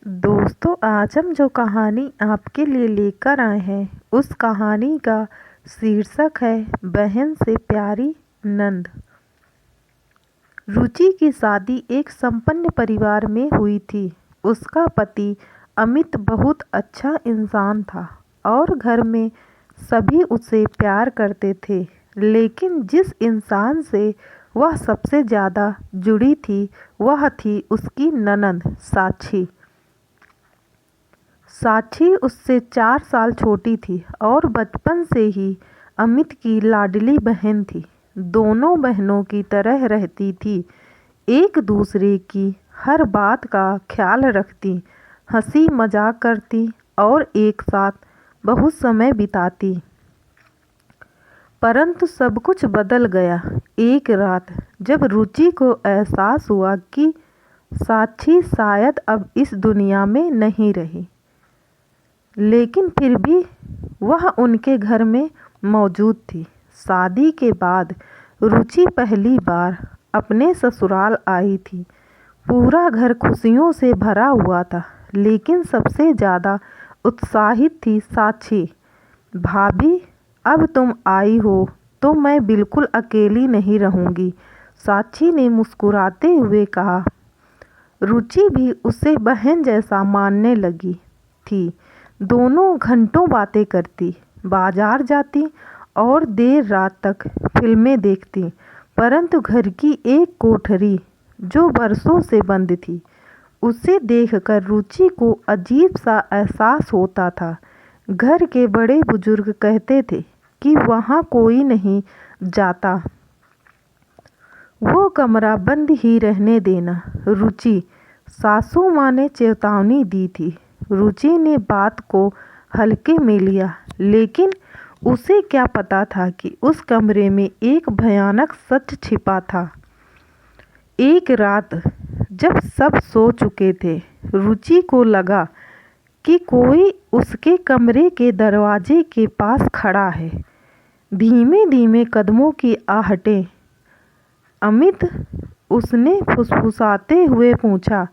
दोस्तों, आज हम जो कहानी आपके लिए लेकर आए हैं उस कहानी का शीर्षक है बहन से प्यारी नंद। रुचि की शादी एक संपन्न परिवार में हुई थी। उसका पति अमित बहुत अच्छा इंसान था और घर में सभी उससे प्यार करते थे। लेकिन जिस इंसान से वह सबसे ज़्यादा जुड़ी थी वह थी उसकी ननद साक्षी। साक्षी उससे 4 साल छोटी थी और बचपन से ही अमित की लाडली बहन थी। दोनों बहनों की तरह रहती थी, एक दूसरे की हर बात का ख्याल रखती, हंसी मजाक करती और एक साथ बहुत समय बिताती। परंतु सब कुछ बदल गया एक रात, जब रुचि को एहसास हुआ कि साक्षी शायद अब इस दुनिया में नहीं रही। लेकिन फिर भी वह उनके घर में मौजूद थी। शादी के बाद रुचि पहली बार अपने ससुराल आई थी। पूरा घर खुशियों से भरा हुआ था, लेकिन सबसे ज़्यादा उत्साहित थी साक्षी। भाभी, अब तुम आई हो तो मैं बिल्कुल अकेली नहीं रहूँगी, साक्षी ने मुस्कुराते हुए कहा। रुचि भी उसे बहन जैसा मानने लगी थी। दोनों घंटों बातें करती, बाजार जाती और देर रात तक फिल्में देखती। परंतु घर की एक कोठरी जो बरसों से बंद थी, उसे देखकर रुचि को अजीब सा एहसास होता था। घर के बड़े बुजुर्ग कहते थे कि वहाँ कोई नहीं जाता, वो कमरा बंद ही रहने देना। रुचि, सासू माँ ने चेतावनी दी थी। रुचि ने बात को हल्के में लिया, लेकिन उसे क्या पता था कि उस कमरे में एक भयानक सच छिपा था। एक रात जब सब सो चुके थे, रुचि को लगा कि कोई उसके कमरे के दरवाजे के पास खड़ा है। धीमे धीमे कदमों की आहटें। अमित, उसने फुसफुसाते हुए पूछा।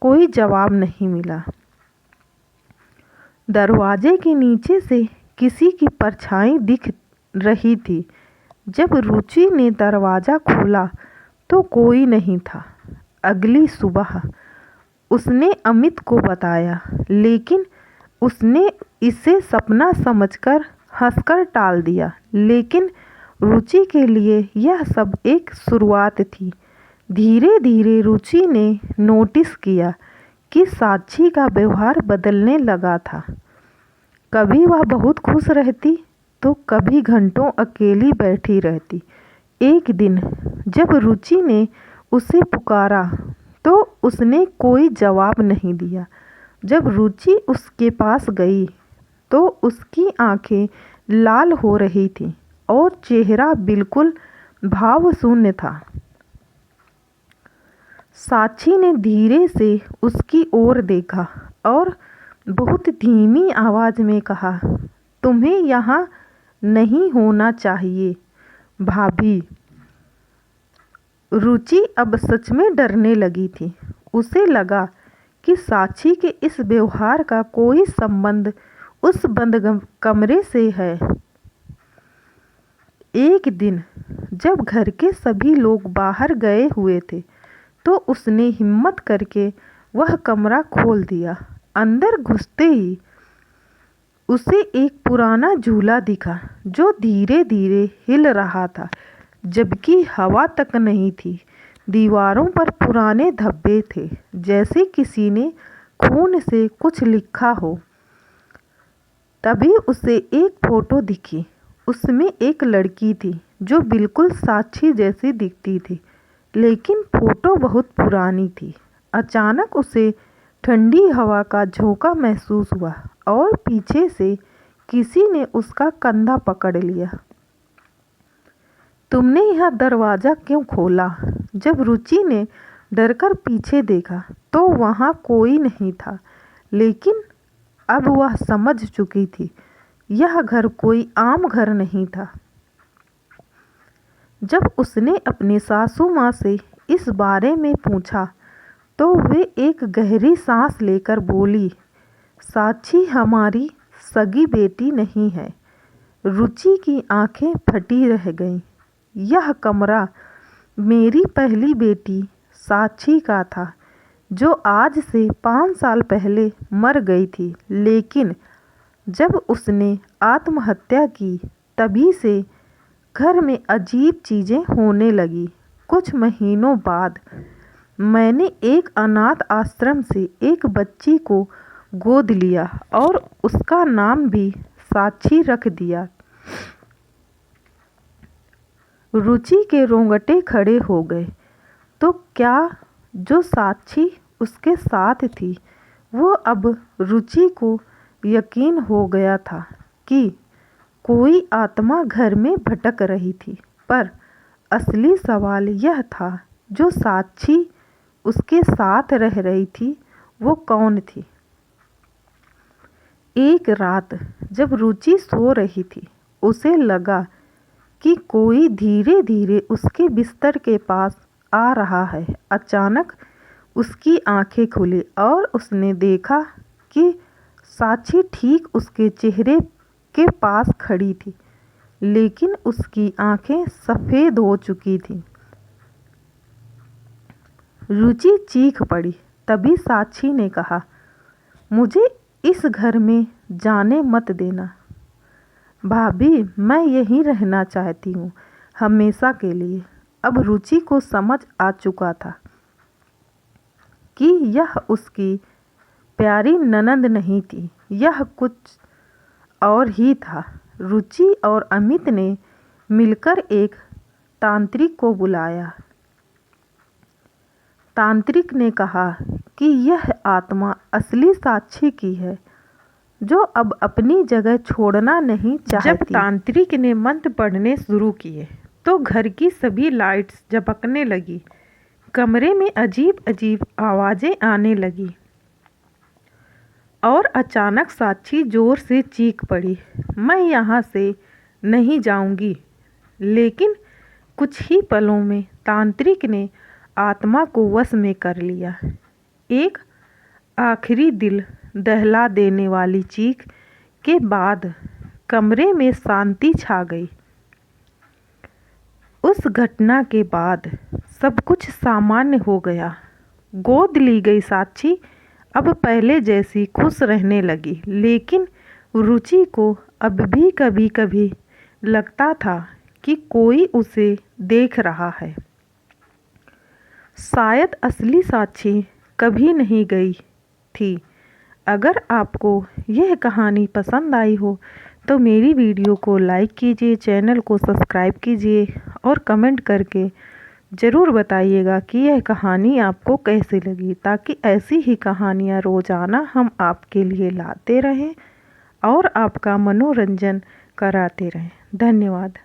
कोई जवाब नहीं मिला। दरवाजे के नीचे से किसी की परछाई दिख रही थी। जब रुचि ने दरवाज़ा खोला तो कोई नहीं था। अगली सुबह उसने अमित को बताया, लेकिन उसने इसे सपना समझकर हंसकर टाल दिया। लेकिन रुचि के लिए यह सब एक शुरुआत थी। धीरे धीरे रुचि ने नोटिस किया कि साक्षी का व्यवहार बदलने लगा था। कभी वह बहुत खुश रहती तो कभी घंटों अकेली बैठी रहती। एक दिन जब रुचि ने उसे पुकारा तो उसने कोई जवाब नहीं दिया। जब रुचि उसके पास गई तो उसकी आंखें लाल हो रही थीं और चेहरा बिल्कुल भावशून्य था। साक्षी ने धीरे से उसकी ओर देखा और बहुत धीमी आवाज में कहा, तुम्हें यहाँ नहीं होना चाहिए भाभी। रुचि अब सच में डरने लगी थी। उसे लगा कि साक्षी के इस व्यवहार का कोई संबंध उस बंद कमरे से है। एक दिन जब घर के सभी लोग बाहर गए हुए थे तो उसने हिम्मत करके वह कमरा खोल दिया। अंदर घुसते ही उसे एक पुराना झूला दिखा जो धीरे धीरे हिल रहा था, जबकि हवा तक नहीं थी। दीवारों पर पुराने धब्बे थे, जैसे किसी ने खून से कुछ लिखा हो। तभी उसे एक फोटो दिखी। उसमें एक लड़की थी जो बिल्कुल साक्षी जैसी दिखती थी, लेकिन फोटो बहुत पुरानी थी। अचानक उसे ठंडी हवा का झोंका महसूस हुआ और पीछे से किसी ने उसका कंधा पकड़ लिया। तुमने यह दरवाज़ा क्यों खोला? जब रुचि ने डरकर पीछे देखा तो वहाँ कोई नहीं था, लेकिन अब वह समझ चुकी थी यह घर कोई आम घर नहीं था। जब उसने अपनी सासू माँ से इस बारे में पूछा तो वे एक गहरी सांस लेकर बोली, साक्षी हमारी सगी बेटी नहीं है। रुचि की आंखें फटी रह गईं। यह कमरा मेरी पहली बेटी साक्षी का था, जो आज से 5 साल पहले मर गई थी। लेकिन जब उसने आत्महत्या की, तभी से घर में अजीब चीज़ें होने लगी। कुछ महीनों बाद मैंने एक अनाथ आश्रम से एक बच्ची को गोद लिया और उसका नाम भी साक्षी रख दिया। रुचि के रोंगटे खड़े हो गए। तो क्या जो साक्षी उसके साथ थी, वो अब रुचि को यकीन हो गया था कि कोई आत्मा घर में भटक रही थी। पर असली सवाल यह था, जो साक्षी उसके साथ रह रही थी, वो कौन थी? एक रात जब रुचि सो रही थी, उसे लगा कि कोई धीरे धीरे उसके बिस्तर के पास आ रहा है। अचानक उसकी आंखें खुली और उसने देखा कि साक्षी ठीक उसके चेहरे के पास खड़ी थी, लेकिन उसकी आंखें सफ़ेद हो चुकी थीं। रुचि चीख पड़ी। तभी साक्षी ने कहा, मुझे इस घर में जाने मत देना। भाभी, मैं यहीं रहना चाहती हूँ, हमेशा के लिए। अब रुचि को समझ आ चुका था कि यह उसकी प्यारी ननंद नहीं थी, यह कुछ और ही था। रुचि और अमित ने मिलकर एक तांत्रिक को बुलाया। तांत्रिक ने कहा कि यह आत्मा असली साक्षी की है, जो अब अपनी जगह छोड़ना नहीं चाहती। जब तांत्रिक ने मंत्र पढ़ने शुरू किए तो घर की सभी लाइट्स झपकने लगी। कमरे में अजीब अजीब आवाज़ें आने लगी और अचानक साक्षी जोर से चीख पड़ी, मैं यहाँ से नहीं जाऊँगी। लेकिन कुछ ही पलों में तांत्रिक ने आत्मा को वश में कर लिया। एक आखिरी दिल दहला देने वाली चीख के बाद कमरे में शांति छा गई। उस घटना के बाद सब कुछ सामान्य हो गया। गोद ली गई साक्षी अब पहले जैसी खुश रहने लगी, लेकिन रुचि को अब भी कभी कभी लगता था कि कोई उसे देख रहा है। शायद असली साक्षी कभी नहीं गई थी। अगर आपको यह कहानी पसंद आई हो तो मेरी वीडियो को लाइक कीजिए, चैनल को सब्सक्राइब कीजिए और कमेंट करके ज़रूर बताइएगा कि यह कहानी आपको कैसी लगी, ताकि ऐसी ही कहानियाँ रोज़ाना हम आपके लिए लाते रहें और आपका मनोरंजन कराते रहें। धन्यवाद।